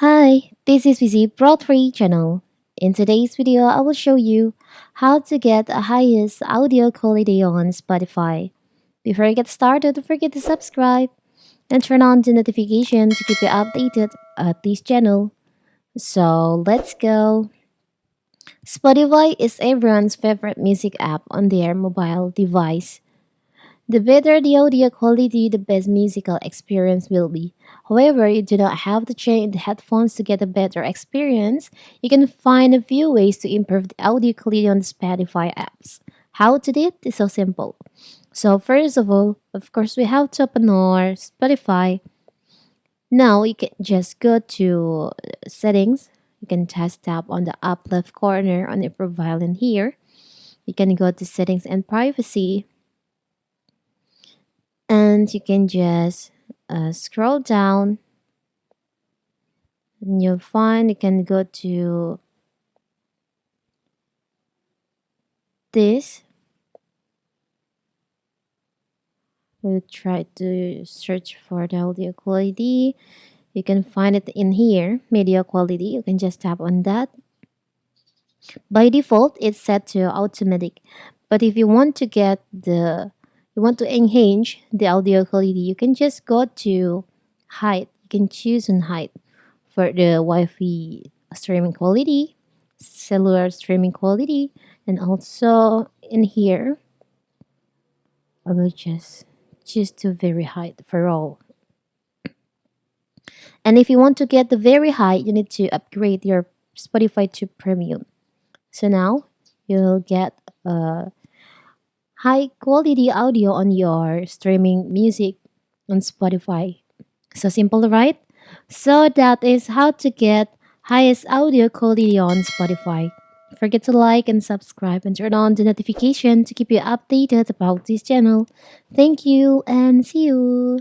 Hi, this is Vizi Pro 3 channel. In today's video, I will show you how to get the highest audio quality on Spotify. Before I get started, don't forget to subscribe and turn on the notification to keep you updated at this channel. So let's go. Spotify is everyone's favorite music app on their mobile device. The better the audio quality, the best musical experience will be. However, you do not have to change the headphones to get a better experience. You can find a few ways to improve the audio quality on the Spotify apps. How to do it is so simple. So first of all, of course, we have to open our Spotify. Now you can just go to settings. You can just tap on the up left corner on the profile in here. You can go to settings and privacy, and you can just scroll down and you'll find you can go to this. We'll try to search for the audio quality. You can find it in here, media quality. You can just tap on that. By default, it's set to automatic, but if you want to enhance the audio quality, you can just go to height. You can choose on height for the Wi-Fi streaming quality, cellular streaming quality, and also in here, I will just choose to very high for all. And if you want to get the very high, you need to upgrade your Spotify to premium. So now you'll get high quality audio on your streaming music on Spotify. So simple, right? So that is how to get highest audio quality on Spotify. Don't forget to like and subscribe and turn on the notification to keep you updated about this channel. Thank you and see you.